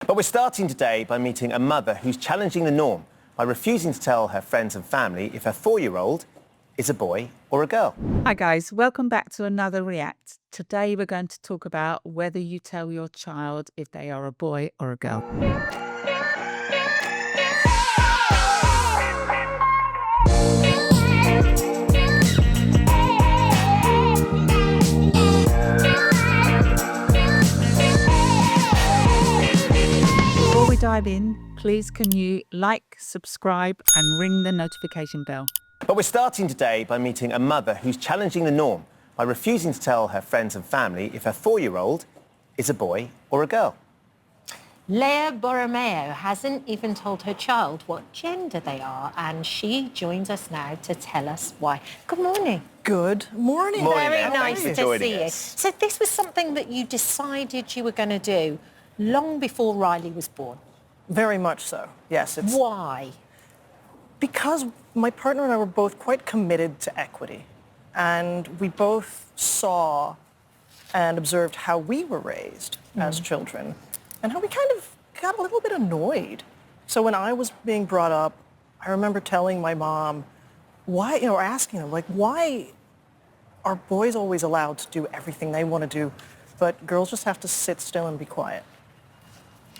But we're starting today by meeting a mother who's challenging the norm by refusing to tell her friends and family if her 4-year-old is a boy or a girl. Hi guys, welcome back to another React. Today we're going to talk about whether you tell your child if they are a boy or a girl. Before we dive in, please can you like, subscribe and ring the notification bell. But we're starting today by meeting a mother who's challenging the norm by refusing to tell her friends and family if her 4-year-old is a boy or a girl. Leah Borromeo hasn't even told her child what gender they are, and she joins us now to tell us why. Good morning. Good morning. Morning, Very Leah. nice Thanks to for see joining you. us. So this was something that you decided you were going to do long before Riley was born. Very much so. Yes, it's Why? because my partner and I were both quite committed to equity, and we both saw and observed how we were raised as children and how we kind of got a little bit annoyed. So when I was being brought up, I remember telling my mom, why, or asking her, like, why are boys always allowed to do everything they want to do, but girls just have to sit still and be quiet?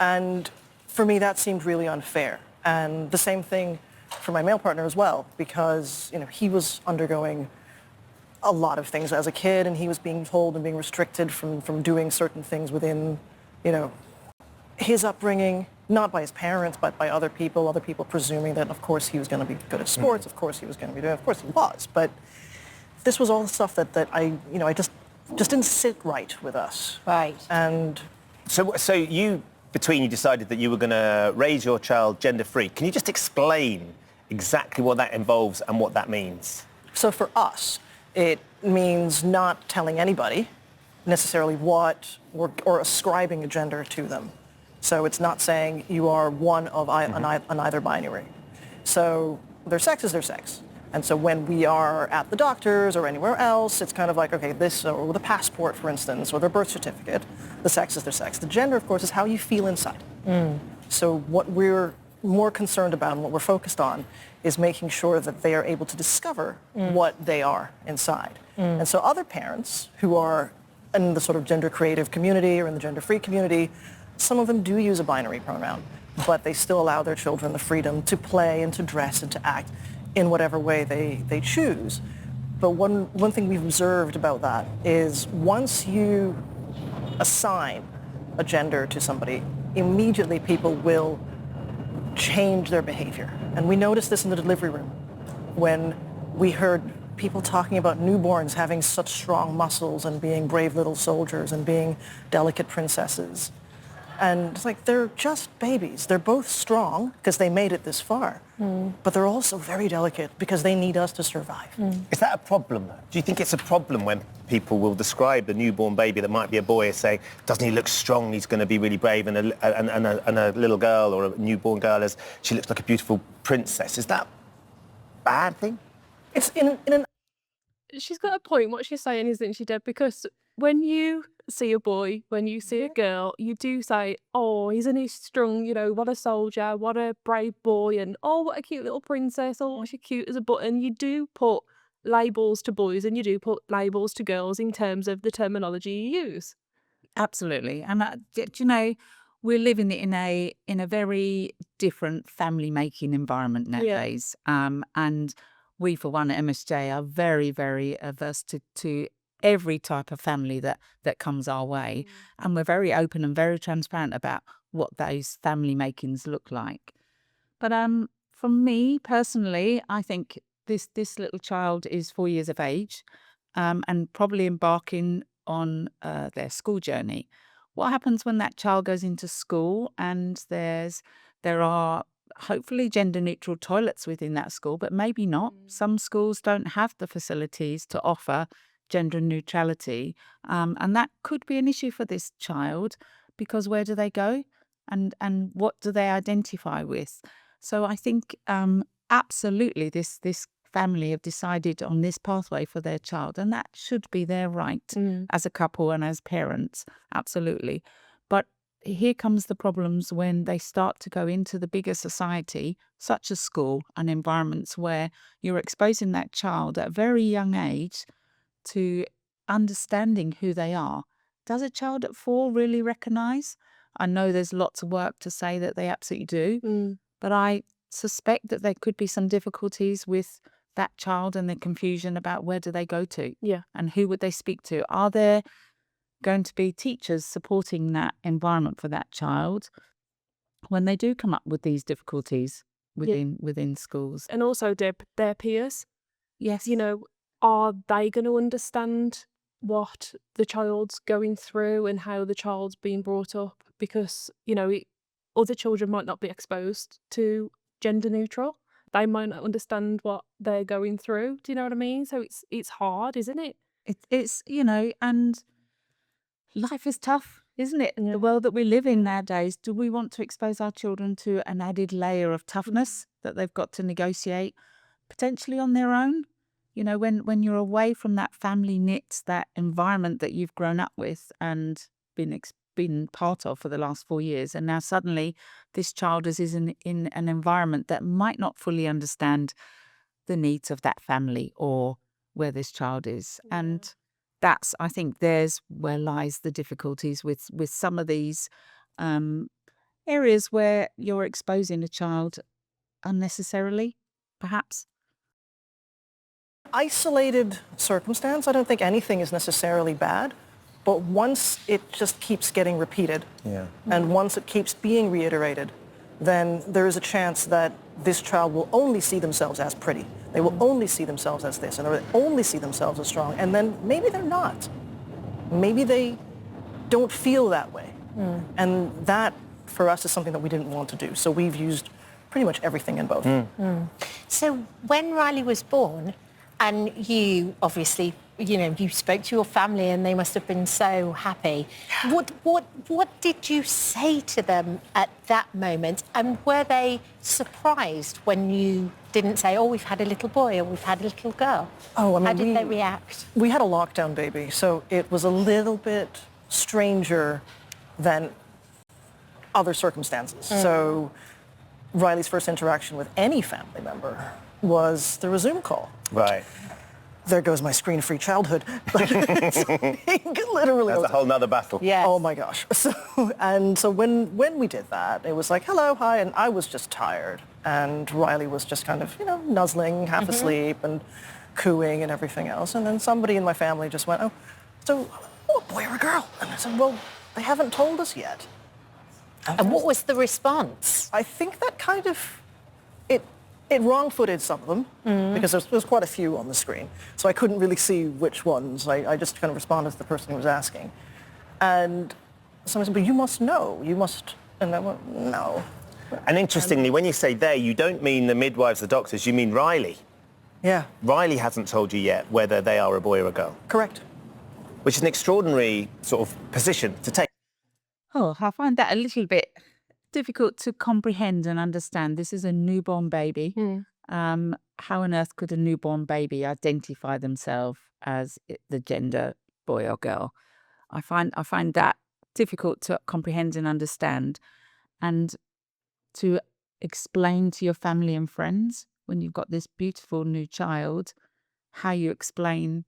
And for me, that seemed really unfair. And the same thing for my male partner as well, because, he was undergoing a lot of things as a kid, and he was being told and being restricted from doing certain things within, his upbringing, not by his parents, but by other people presuming that, of course, he was going to be good at sports, of course he was going to be doing, of course he was. But this was all stuff that I just didn't sit right with us. Right. And So you decided that you were going to raise your child gender-free. Can you just explain exactly what that involves and what that means? so for us, it means not telling anybody necessarily what or ascribing a gender to them. So it's not saying you are one of an either binary. So their sex is their sex. And so when we are at the doctor's or anywhere else, it's kind of like, okay, this, or with a passport, for instance, or their birth certificate, the sex is their sex. The gender, of course, is how you feel inside. So what we're more concerned about and what we're focused on is making sure that they are able to discover what they are inside. And so other parents who are in the sort of gender creative community or in the gender free community, some of them do use a binary pronoun, but they still allow their children the freedom to play and to dress and to act in whatever way they choose. But one thing we've observed about that is once you assign a gender to somebody, immediately people will change their behavior. And we noticed this in the delivery room when we heard people talking about newborns having such strong muscles and being brave little soldiers and being delicate princesses. And it's like, they're just babies. They're both strong because they made it this far, but they're also very delicate because they need us to survive. Is that a problem, though? Do you think it's a problem when people will describe the newborn baby that might be a boy as saying, doesn't he look strong, he's going to be really brave, and a little girl or a newborn girl as she looks like a beautiful princess? Is that a bad thing? It's in an She's got a point, what she's saying, isn't she, Deb? Because when you see a boy, when you see a girl, you do say, oh, isn't he strong, what a soldier, what a brave boy, and oh, what a cute little princess, oh, she's cute as a button. You do put labels to boys and you do put labels to girls in terms of the terminology you use. Absolutely. And we're living in a very different family making environment nowadays. And we, for one, at MSJ, are very, very averse to every type of family that comes our way. And we're very open and very transparent about what those family makings look like. But for me personally, I think this little child is 4 years of age and probably embarking on their school journey. What happens when that child goes into school and there are hopefully gender neutral toilets within that school, but maybe not. Some schools don't have the facilities to offer gender neutrality. And that could be an issue for this child because where do they go and what do they identify with? So I think absolutely this family have decided on this pathway for their child, and that should be their right as a couple and as parents, absolutely. But here comes the problems when they start to go into the bigger society, such as school and environments where you're exposing that child at a very young age to understanding who they are. Does a child at 4 really recognise? I know there's lots of work to say that they absolutely do, but I suspect that there could be some difficulties with that child and the confusion about where do they go to and who would they speak to. Are there going to be teachers supporting that environment for that child when they do come up with these difficulties within schools? And also their peers. Yes. You know, are they going to understand what the child's going through and how the child's being brought up? Because, you know, other children might not be exposed to gender neutral. They might not understand what they're going through. Do you know what I mean? So it's hard, isn't it? It's, you know, and life is tough, isn't it? The world that we live in nowadays, do we want to expose our children to an added layer of toughness that they've got to negotiate potentially on their own? You know, when you're away from that family knit, that environment that you've grown up with and been part of for the last 4 years, and now suddenly this child is in an environment that might not fully understand the needs of that family or where this child is. And that's, I think, there's where lies the difficulties with some of these areas where you're exposing a child unnecessarily, perhaps. Isolated circumstance, I don't think anything is necessarily bad, but once it just keeps getting repeated, and once it keeps being reiterated, then there is a chance that this child will only see themselves as pretty. They will only see themselves as this, and they will only see themselves as strong, and then maybe they're not. Maybe they don't feel that way. And that, for us, is something that we didn't want to do. So we've used pretty much everything in both. So when Riley was born, and you obviously, you know, you spoke to your family and they must have been so happy. What did you say to them at that moment? And were they surprised when you didn't say, oh, we've had a little boy or we've had a little girl? Oh, I mean, how did they react? We had a lockdown baby, so it was a little bit stranger than other circumstances. So Riley's first interaction with any family member was through a Zoom call. Right. There goes my screen-free childhood. Literally. That's a whole nother battle. Yes. Oh my gosh. So when we did that, it was like, hello, hi, and I was just tired. And Riley was just kind of, you know, nuzzling, half asleep and cooing and everything else. And then somebody in my family just went, a boy or a girl? And I said, well, they haven't told us yet. And what was the response? I think that kind of, it wrong-footed some of them because there's quite a few on the screen. So I couldn't really see which ones. I just kind of responded to the person who was asking. And someone said, but you must know. You must. And I went, no. And interestingly, when you say they, you don't mean the midwives, the doctors, you mean Riley. Yeah. Riley hasn't told you yet whether they are a boy or a girl. Correct. Which is an extraordinary sort of position to take. Oh, I find that a little bit difficult to comprehend and understand. This is a newborn baby. How on earth could a newborn baby identify themselves as the gender boy or girl? I find that difficult to comprehend and understand, and to explain to your family and friends when you've got this beautiful new child, how you explain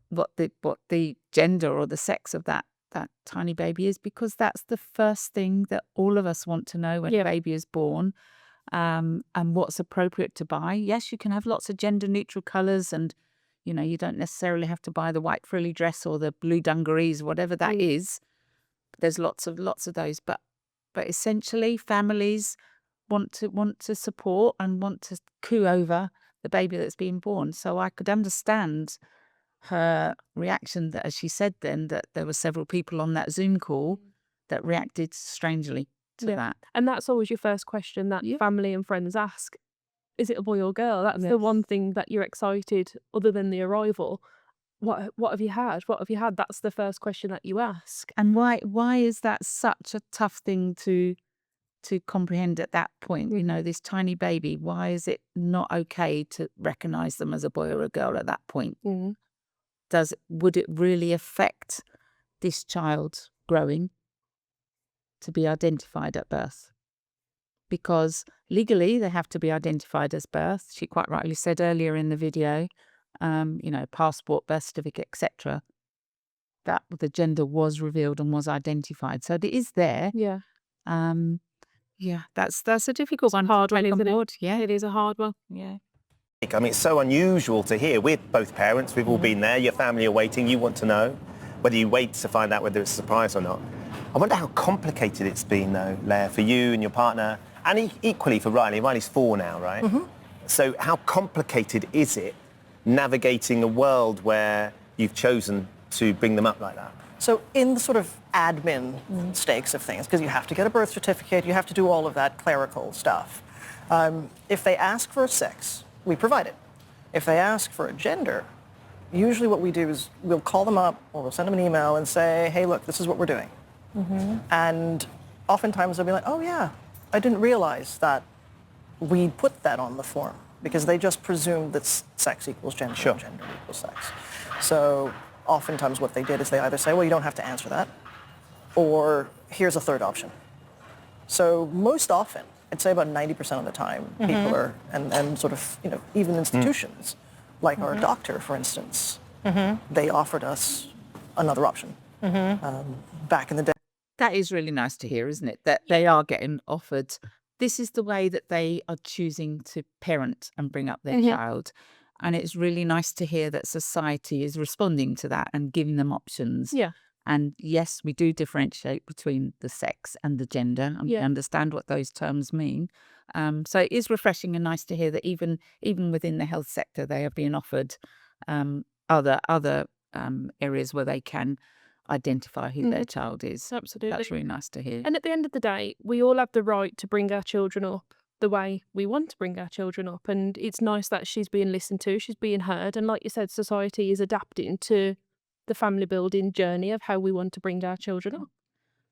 what the gender or the sex of that tiny baby is, because that's the first thing that all of us want to know when a baby is born, and what's appropriate to buy. Yes, you can have lots of gender neutral colours, and you know, you don't necessarily have to buy the white frilly dress or the blue dungarees, whatever that is. There's lots of those, but essentially families want to support and want to coo over the baby that's being born. So I could understand her reaction that, as she said then, that there were several people on that Zoom call that reacted strangely to that. And that's always your first question that family and friends ask. Is it a boy or girl? That's the one thing that you're excited, other than the arrival. What have you had? What have you had? That's the first question that you ask. And why is that such a tough thing to comprehend at that point? You know, this tiny baby, why is it not okay to recognise them as a boy or a girl at that point? Would it really affect this child growing? to be identified at birth. Because legally they have to be identified as birth. She quite rightly said earlier in the video, passport, birth certificate, etc., that the gender was revealed and was identified. So it is there. Yeah. That's a difficult one. Hard one, to take on isn't it? board. Yeah. It is a hard one. Yeah. I mean, it's so unusual to hear. We're both parents. We've all been there. Your family are waiting. You want to know whether you wait to find out whether it's a surprise or not. I wonder how complicated it's been, though, Leah, for you and your partner, and equally for Riley. Riley's 4 now, right? So how complicated is it navigating a world where you've chosen to bring them up like that? So in the sort of admin stakes of things, because you have to get a birth certificate, you have to do all of that clerical stuff. If they ask for a sex, we provide it. If they ask for a gender, usually what we do is we'll call them up or we'll send them an email and say, hey, look, this is what we're doing. And oftentimes they'll be like, oh yeah, I didn't realize that we put that on the form, because they just presume that sex equals gender and gender equals sex. So oftentimes what they did is they either say, well, you don't have to answer that, or here's a third option. So most often, I'd say about 90% of the time, people are, and sort of, even institutions, like our doctor, for instance, they offered us another option back in the day. That is really nice to hear, isn't it? That they are getting offered. This is the way that they are choosing to parent and bring up their child. And it's really nice to hear that society is responding to that and giving them options. Yeah. And yes, we do differentiate between the sex and the gender, and we understand what those terms mean. So it is refreshing and nice to hear that even within the health sector, they are being offered other areas where they can identify who their child is. Absolutely. That's really nice to hear. And at the end of the day, we all have the right to bring our children up the way we want to bring our children up. And it's nice that she's being listened to, she's being heard. And like you said, society is adapting to the family building journey of how we want to bring our children up.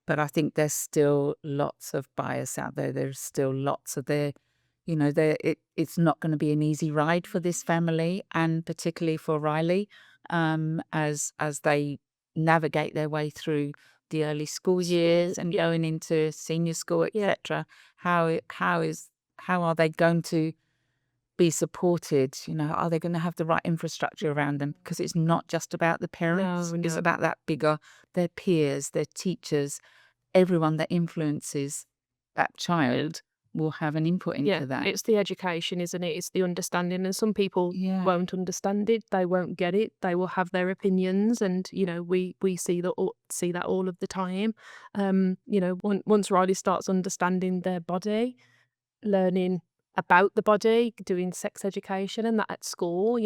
But I think there's still lots of bias out there. There's still lots of it's not going to be an easy ride for this family, and particularly for Riley, as they navigate their way through the early school years and going into senior school, etc. How are they going to be supported? Are they going to have the right infrastructure around them? Because it's not just about the parents. No. It's about that bigger, their peers, their teachers, everyone that influences that child will have an input into that. It's the education, isn't it? It's the understanding. And some people won't understand it. They won't get it. They will have their opinions. And, we see that all of the time. Once Riley starts understanding their body, learning about the body, doing sex education and that at school,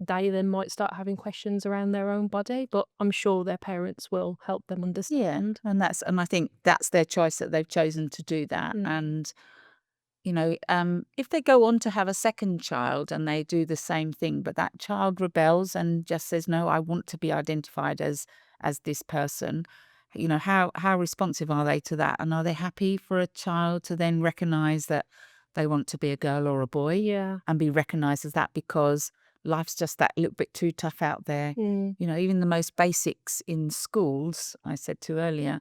they then might start having questions around their own body, but I'm sure their parents will help them understand. And I think that's their choice, that they've chosen to do that. And if they go on to have a second child and they do the same thing, but that child rebels and just says, no, I want to be identified as this person, how responsive are they to that? And are they happy for a child to then recognize that they want to be a girl or a boy and be recognized as that, because life's just that little bit too tough out there. Even the most basics in schools, I said to earlier,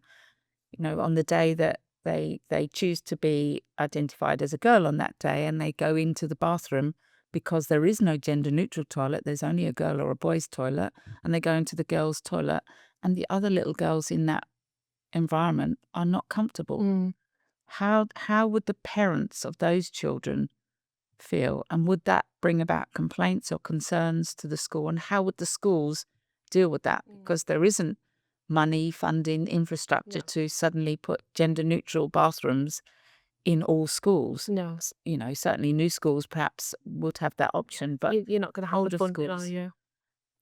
on the day that they choose to be identified as a girl on that day and they go into the bathroom because there is no gender neutral toilet, there's only a girl or a boy's toilet, and they go into the girls' toilet and the other little girls in that environment are not comfortable. How would the parents of those children feel? And would that bring about complaints or concerns to the school? And how would the schools deal with that? Because there isn't money, funding, infrastructure to suddenly put gender neutral bathrooms in all schools. No. Certainly new schools perhaps would have that option, but you're not going to have the funding, schools. are you?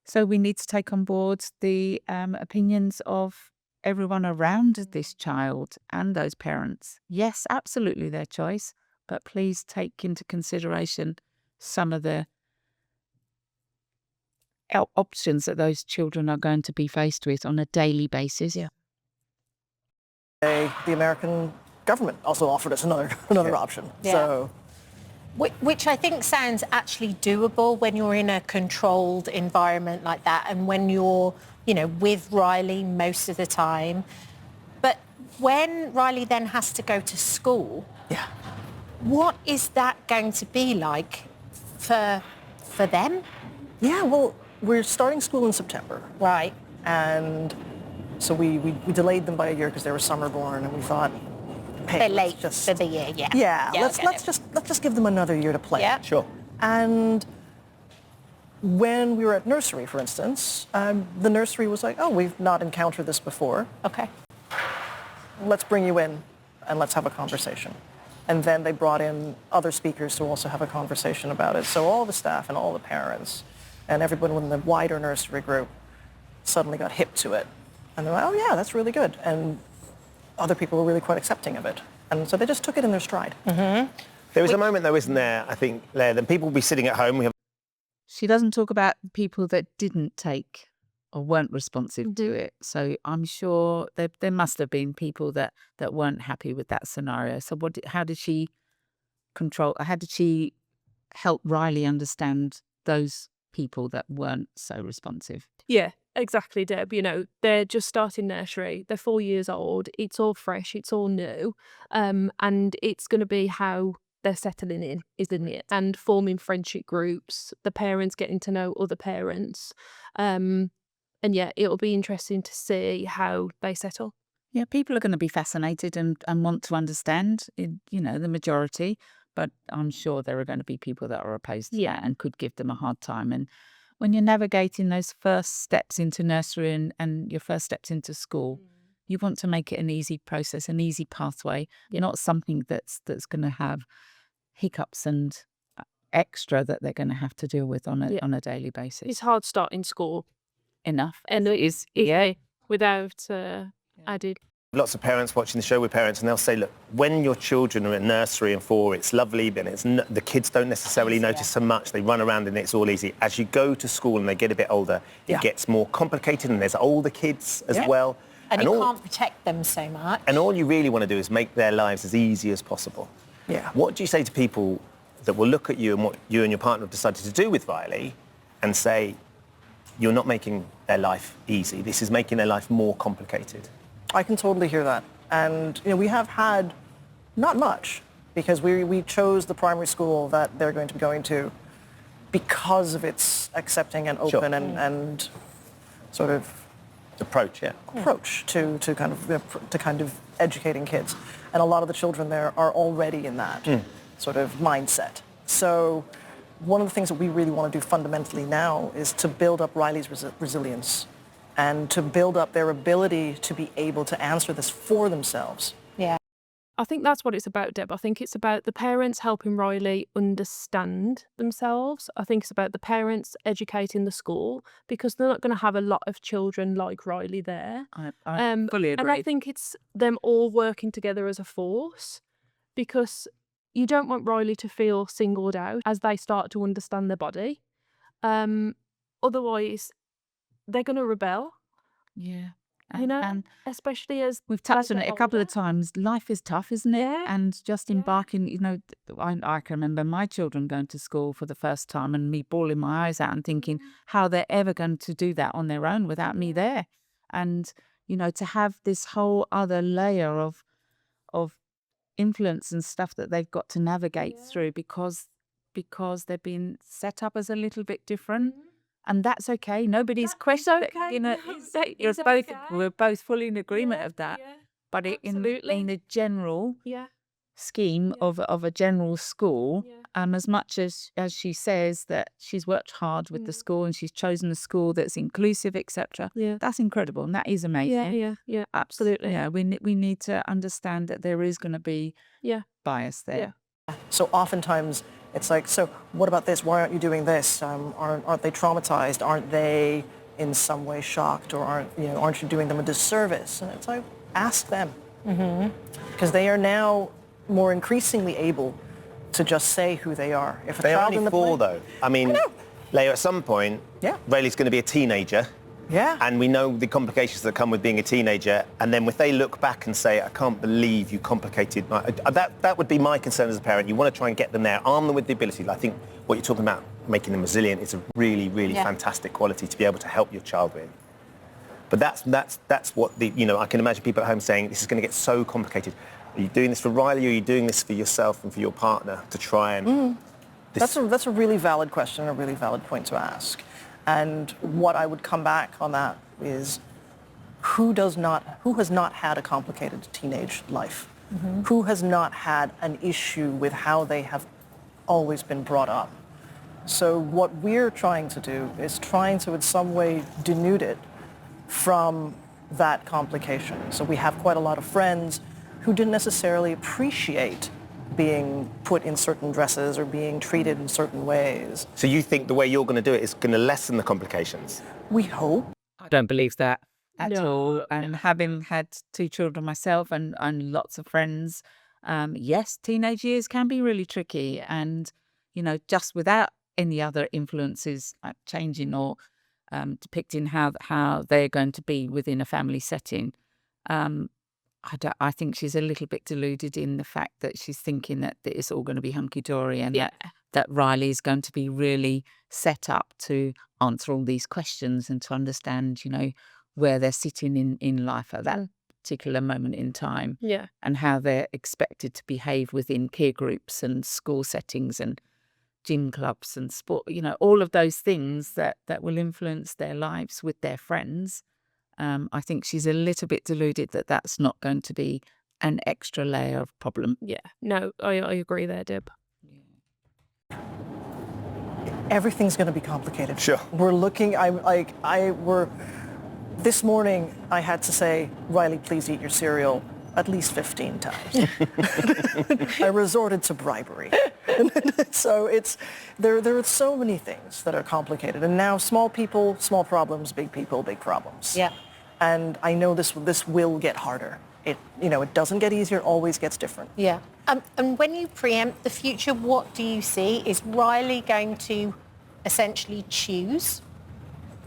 So we need to take on board the opinions of everyone around this child and those parents. Yes, absolutely their choice, but please take into consideration some of the options that those children are going to be faced with on a daily basis. The American government also offered us another option. So, which I think sounds actually doable when you're in a controlled environment like that, and when you're with Riley most of the time. But when Riley then has to go to school, Yeah. what is that going to be like for them? Yeah, well, we're starting school in September. Right. And so we delayed them by a year because they were summer born, and we thought, hey, They're let's late just, for the year, yeah. yeah, I let's get it. just give them another year to play. Yeah. Sure. And when we were at nursery, for instance, the nursery was like, oh, we've not encountered this before. Okay. Let's bring you in and let's have a conversation. And then they brought in other speakers to also have a conversation about it. So all the staff and all the parents and everyone in the wider nursery group suddenly got hip to it. And they're like, oh yeah, that's really good. And other people were really quite accepting of it. And so they just took it in their stride. There is a moment, though, isn't there, I think, Leah, that people will be sitting at home. We have She doesn't talk about people that didn't take or weren't responsive to it. So I'm sure there must have been people that weren't happy with that scenario. So how did she help Riley understand those people that weren't so responsive? Yeah, exactly, Deb. You know, they're just starting nursery. They're 4 years old. It's all fresh. It's all new. And it's going to be how they're settling in, isn't it? And forming friendship groups, the parents getting to know other parents. And yeah, it'll be interesting to see how they settle. Yeah, people are going to be fascinated and want to understand, the majority. But I'm sure there are going to be people that are opposed to that and could give them a hard time. And when you're navigating those first steps into nursery and your first steps into school, you want to make it an easy process, an easy pathway, not something that's going to have hiccups and extra that they're going to have to deal with on a daily basis. It's hard starting school. Enough. And it is, without added. lots of parents watching the show with parents, and they'll say, look, when your children are in nursery and 4, it's lovely, but the kids don't necessarily notice so much. They run around and it's all easy. As you go to school and they get a bit older, it gets more complicated, and there's older kids as well. And you can't protect them so much. And all you really want to do is make their lives as easy as possible. Yeah. What do you say to people that will look at you and what you and your partner have decided to do with Riley and say, you're not making their life easy, this is making their life more complicated? I can totally hear that. And we have had not much, because we chose the primary school that they're going to be going to because of its accepting and open and sort of Approach, approach to kind of educating kids. And a lot of the children there are already in that sort of mindset. So one of the things that we really want to do fundamentally now is to build up Riley's resilience and to build up their ability to be able to answer this for themselves. Yeah. I think that's what it's about, Deb. I think it's about the parents helping Riley understand themselves. I think it's about the parents educating the school, because they're not going to have a lot of children like Riley there. I fully agree. And I think it's them all working together as a force, because you don't want Riley to feel singled out as they start to understand their body. Otherwise, they're going to rebel. Yeah. And especially as we've touched they on get it a couple of older. times. Life is tough, isn't it? Yeah. And just embarking, I can remember my children going to school for the first time and me bawling my eyes out and thinking how they're ever going to do that on their own without me there. And, to have this whole other layer of influence and stuff that they've got to navigate through because they've been set up as a little bit different. And that's okay. Nobody's questioning. We're both fully in agreement of that. Yeah, But in a general scheme Yeah. of a general school, Yeah. as much as she says that she's worked hard with the school and she's chosen a school that's inclusive, etc. Yeah. That's incredible, and that is amazing. Yeah, absolutely. Yeah, we need to understand that there is going to be bias there. Yeah. So oftentimes it's like, so what about this? Why aren't you doing this? Aren't they traumatized? Aren't they in some way shocked? Or aren't you doing them a disservice? And it's like, ask them. Because they are now more increasingly able to just say who they are. If a They're child only in the 4, play- though. I mean, Leah, at some point, Rayleigh's going to be a teenager. Yeah. And we know the complications that come with being a teenager. And then if they look back and say, I can't believe you complicated that would be my concern as a parent. You want to try and get them there, arm them with the ability. I think what you're talking about, making them resilient, is a really, really fantastic quality to be able to help your child with. But that's what I can imagine people at home saying, this is going to get so complicated. Are you doing this for Riley, or are you doing this for yourself and for your partner to try and... That's a really valid question, a really valid point to ask. And what I would come back on that is who has not had a complicated teenage life? Who has not had an issue with how they have always been brought up? So what we're trying to do is trying to in some way denude it from that complication. So we have quite a lot of friends who didn't necessarily appreciate being put in certain dresses or being treated in certain ways. So you think the way you're going to do it is going to lessen the complications? We hope. I don't believe that at No. all. And having had 2 children myself and lots of friends, yes, teenage years can be really tricky. And, just without any other influences changing or depicting how they're going to be within a family setting, I think she's a little bit deluded in the fact that she's thinking that it's all going to be hunky-dory and that Riley is going to be really set up to answer all these questions and to understand, where they're sitting in life at that particular moment in time. Yeah. And how they're expected to behave within peer groups and school settings and gym clubs and sport, all of those things that will influence their lives with their friends. I think she's a little bit deluded that that's not going to be an extra layer of problem. Yeah. No, I agree there, Deb. Everything's going to be complicated. Sure. We're looking, this morning I had to say, Riley, please eat your cereal at least 15 times. I resorted to bribery. So there are so many things that are complicated. And now small people, small problems, big people, big problems. Yeah. And I know this will get harder. It doesn't get easier, it always gets different. Yeah. And when you preempt the future, what do you see? Is Riley going to essentially choose?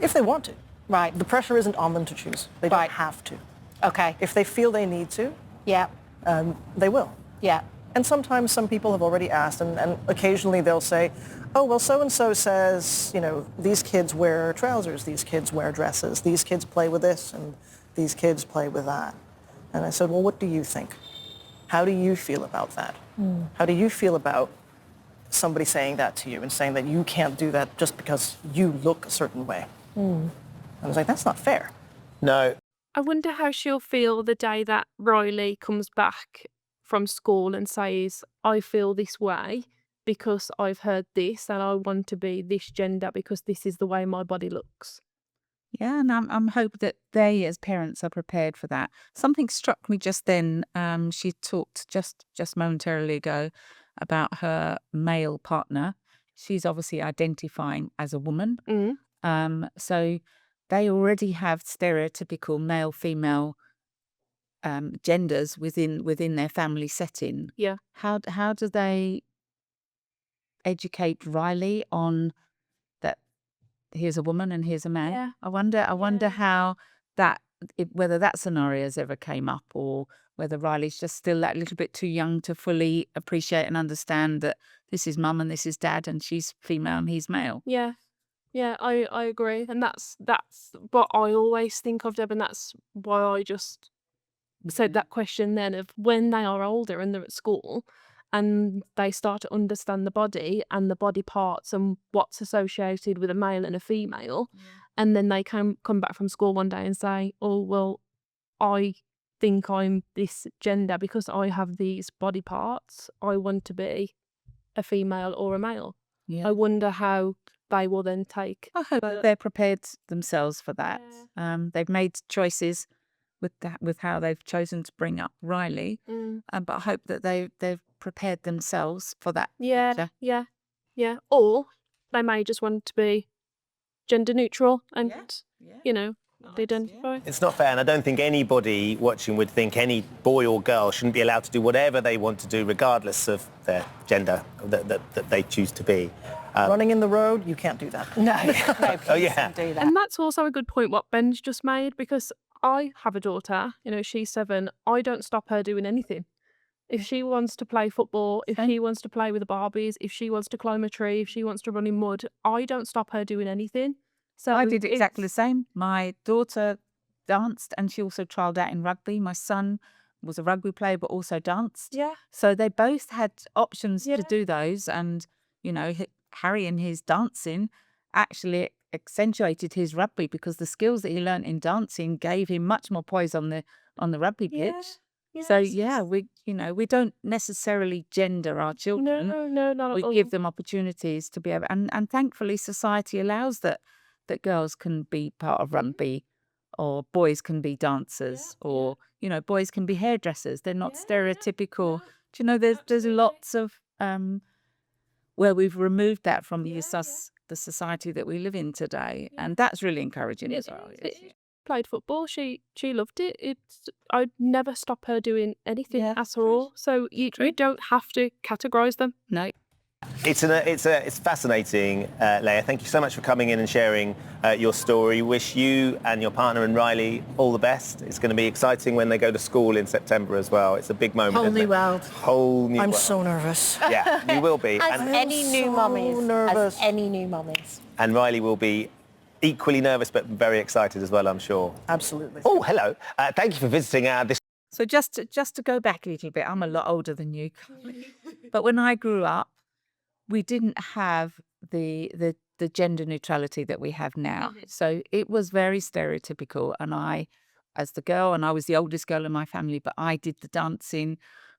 If they want to. Right. The pressure isn't on them to choose. They don't Right. have to. Okay. If they feel they need to, Yeah. they will. Yeah. And sometimes some people have already asked, and occasionally they'll say, oh, well, so-and-so says, these kids wear trousers, these kids wear dresses, these kids play with this, and these kids play with that. And I said, well, what do you think? How do you feel about that? How do you feel about somebody saying that to you and saying that you can't do that just because you look a certain way? I was like, that's not fair. No. I wonder how she'll feel the day that Riley comes back from school and says, I feel this way because I've heard this and I want to be this gender because this is the way my body looks. Yeah, and I'm hoping that they, as parents, are prepared for that. Something struck me just then. She talked just momentarily ago about her male partner. She's obviously identifying as a woman. So they already have stereotypical male-female genders within their family setting. Yeah. How do they educate Riley on that? Here's a woman and here's a man. Yeah. I wonder how whether that scenario has ever came up, or whether Riley's just still that little bit too young to fully appreciate and understand that this is mum and this is dad and she's female and he's male. Yeah. Yeah, I agree. And that's what I always think of, Deb, and that's why I just said that question then of when they are older and they're at school and they start to understand the body and the body parts and what's associated with a male and a female, and then they come back from school one day and say, oh, well, I think I'm this gender because I have these body parts. I want to be a female or a male. Yeah. I wonder how they will then take. I hope that they're prepared themselves for that. They've made choices with how they've chosen to bring up Riley, but I hope that they've prepared themselves for that. Yeah, future. yeah. Or they may just want to be gender neutral and, identify. It's not fair, and I don't think anybody watching would think any boy or girl shouldn't be allowed to do whatever they want to do, regardless of their gender that they choose to be. Running in the road, you can't do that. No, please yeah. don't do that. And that's also a good point what Ben's just made, because I have a daughter, she's 7. I don't stop her doing anything. If she wants to play football, if she wants to play with the Barbies, if she wants to climb a tree, if she wants to run in mud, I don't stop her doing anything. So I did exactly the same. My daughter danced and she also trialled out in rugby. My son was a rugby player but also danced. Yeah. So they both had options Yeah. to do those. And, you know, Harry in his dancing actually accentuated his rugby because the skills that he learnt in dancing gave him much more poise on the rugby pitch. So yeah, we don't necessarily gender our children. No, not We at all. give them opportunities to be able, and thankfully society allows that girls can be part of rugby, or boys can be dancers, or boys can be hairdressers. They're not stereotypical. Do you know, there's lots of where we've removed that from the society that we live in today, and that's really encouraging as well. Played football. She loved it. I'd never stop her doing anything Yeah, at all. So you don't have to categorise them. No. It's fascinating, Leah. Thank you so much for coming in and sharing your story. Wish you and your partner and Riley all the best. It's going to be exciting when they go to school in September as well. It's a big moment. Whole isn't new it? world. Whole new I'm world. so nervous. Yeah, you will be. As any new so mummies. nervous. As any new mummies. And Riley will be equally nervous but very excited as well, I'm sure. Absolutely. Oh, hello. Thank you for visiting this. So just to go back a little bit, I'm a lot older than you, but when I grew up, we didn't have the gender neutrality that we have now. So it was very stereotypical. And I, as the girl, and I was the oldest girl in my family, but I did the dancing,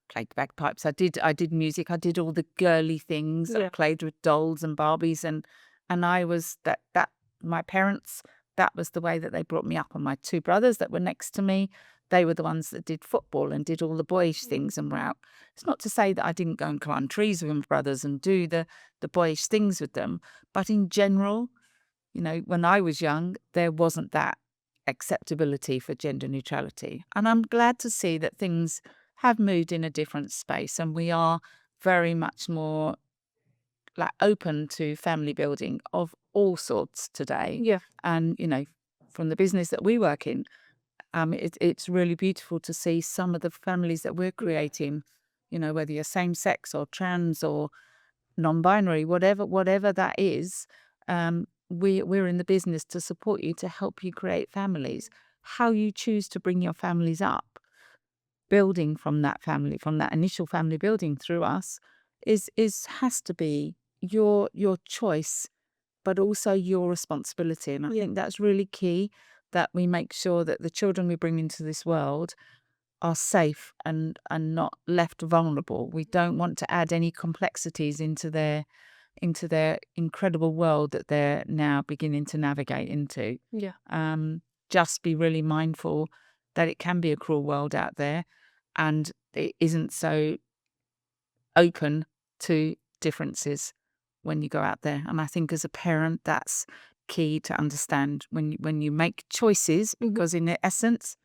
played the bagpipes. I did music. I did all the girly things. I played with dolls and Barbies, and I was that my parents. That was the way that they brought me up. And my two brothers that were next to me, they were the ones that did football and did all the boyish things and were out. It's not to say that I didn't go and climb trees with my brothers and do the boyish things with them. But in general, when I was young, there wasn't that acceptability for gender neutrality. And I'm glad to see that things have moved in a different space, and we are very much more open to family building of all sorts today. Yeah. And, from the business that we work in, it's really beautiful to see some of the families that we're creating, whether you're same sex or trans or non-binary, whatever that is, we're in the business to support you, to help you create families. How you choose to bring your families up, building from that family, from that initial family building through us, has to be your choice, but also your responsibility. And I think that's really key, that we make sure that the children we bring into this world are safe and not left vulnerable. We don't want to add any complexities into their incredible world that they're now beginning to navigate into. Yeah. Just be really mindful that it can be a cruel world out there, and it isn't so open to differences when you go out there. And I think as a parent, that's key to understand when you make choices, because in essence,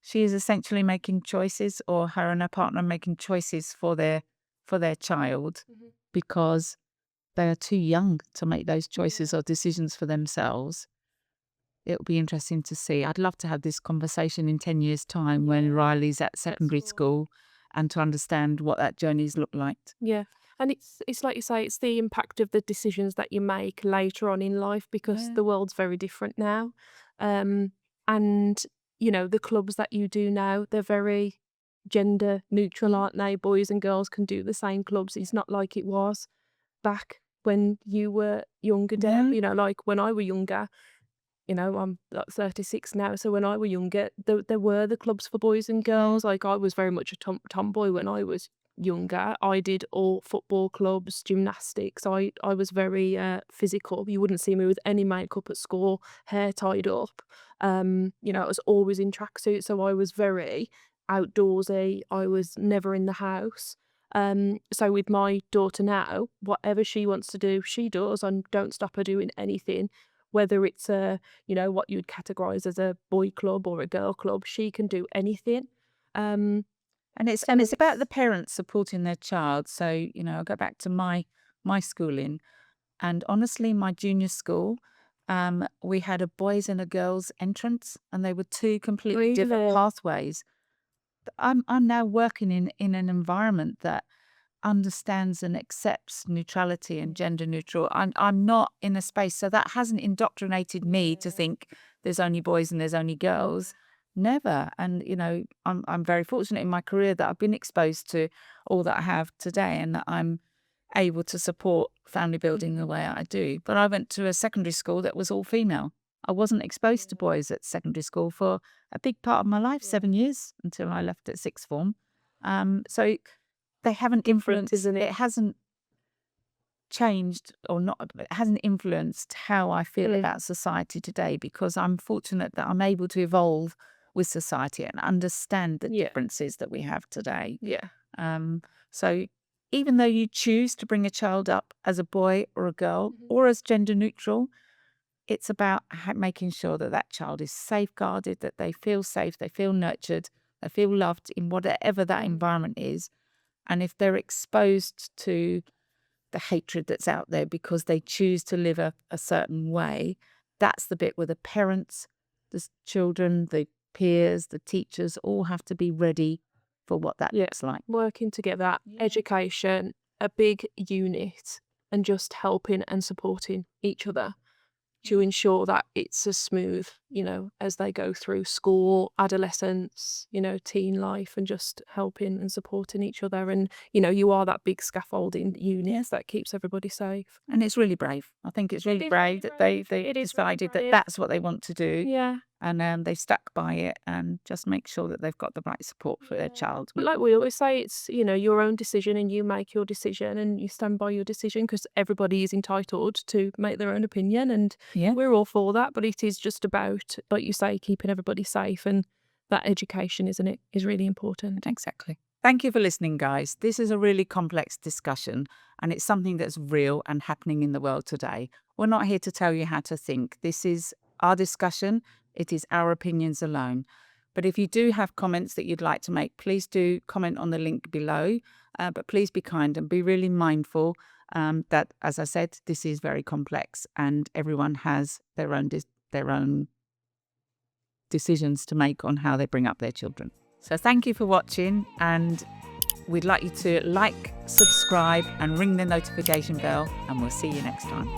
she is essentially making choices, or her and her partner are making choices for their child, because they are too young to make those choices or decisions for themselves. It'll be interesting to see. I'd love to have this conversation in 10 years' time when Riley's at secondary school, and to understand what that journey's looked like. Yeah. And it's like you say, it's the impact of the decisions that you make later on in life, because the world's very different now. And, the clubs that you do now, they're very gender neutral, aren't they? Boys and girls can do the same clubs. It's not like it was back when you were younger, Deb. Like when I were younger, I'm 36 now, so when I were younger, there were the clubs for boys and girls. Like I was very much a tomboy when I was younger. I did all football clubs, gymnastics. I was very physical. You wouldn't see me with any makeup at school, hair tied up. I was always in tracksuit, so I was very outdoorsy. I was never in the house. So with my daughter now, whatever she wants to do, she does, and don't stop her doing anything. Whether it's what you'd categorise as a boy club or a girl club, she can do anything. And it's about the parents supporting their child. So, I'll go back to my schooling. And honestly, my junior school, we had a boys and a girls entrance, and they were two completely different pathways. I'm now working in an environment that understands and accepts neutrality and gender neutral. I'm not in a space, so that hasn't indoctrinated me to think there's only boys and there's only girls. Never. And, you know, I'm very fortunate in my career that I've been exposed to all that I have today and that I'm able to support family building the way I do. But I went to a secondary school that was all female. I wasn't exposed to boys at secondary school for a big part of my life, 7 years, until I left at sixth form. So they haven't influenced, isn't it? It hasn't changed or not, it hasn't influenced how I feel about society today, because I'm fortunate that I'm able to evolve with society and understand the differences that we have today. Yeah. So even though you choose to bring a child up as a boy or a girl or as gender neutral, it's about making sure that that child is safeguarded, that they feel safe, they feel nurtured, they feel loved in whatever that environment is. And if they're exposed to the hatred that's out there because they choose to live a certain way, that's the bit where the parents, the children, the peers, the teachers all have to be ready for what that looks like. Working together, education, a big unit, and just helping and supporting each other to ensure that it's as smooth, you know, as they go through school, adolescence, you know, teen life, and just helping and supporting each other. And, you know, you are that big scaffolding unit that keeps everybody safe. And it's really brave. I think it's really brave that they decided that that's what they want to do. Yeah. And they stuck by it and just make sure that they've got the right support for their child. But like we always say, it's, you know, your own decision and you make your decision and you stand by your decision, because everybody is entitled to make their own opinion, and we're all for that. But it is just about, like you say, keeping everybody safe, and that education, isn't it, is really important. Exactly. Thank you for listening, guys. This is a really complex discussion, and it's something that's real and happening in the world today. We're not here to tell you how to think. This is our discussion. It is our opinions alone. But if you do have comments that you'd like to make, please do comment on the link below. But please be kind and be really mindful that, as I said, this is very complex and everyone has their own decisions to make on how they bring up their children. So thank you for watching, and we'd like you to like, subscribe and ring the notification bell, and we'll see you next time.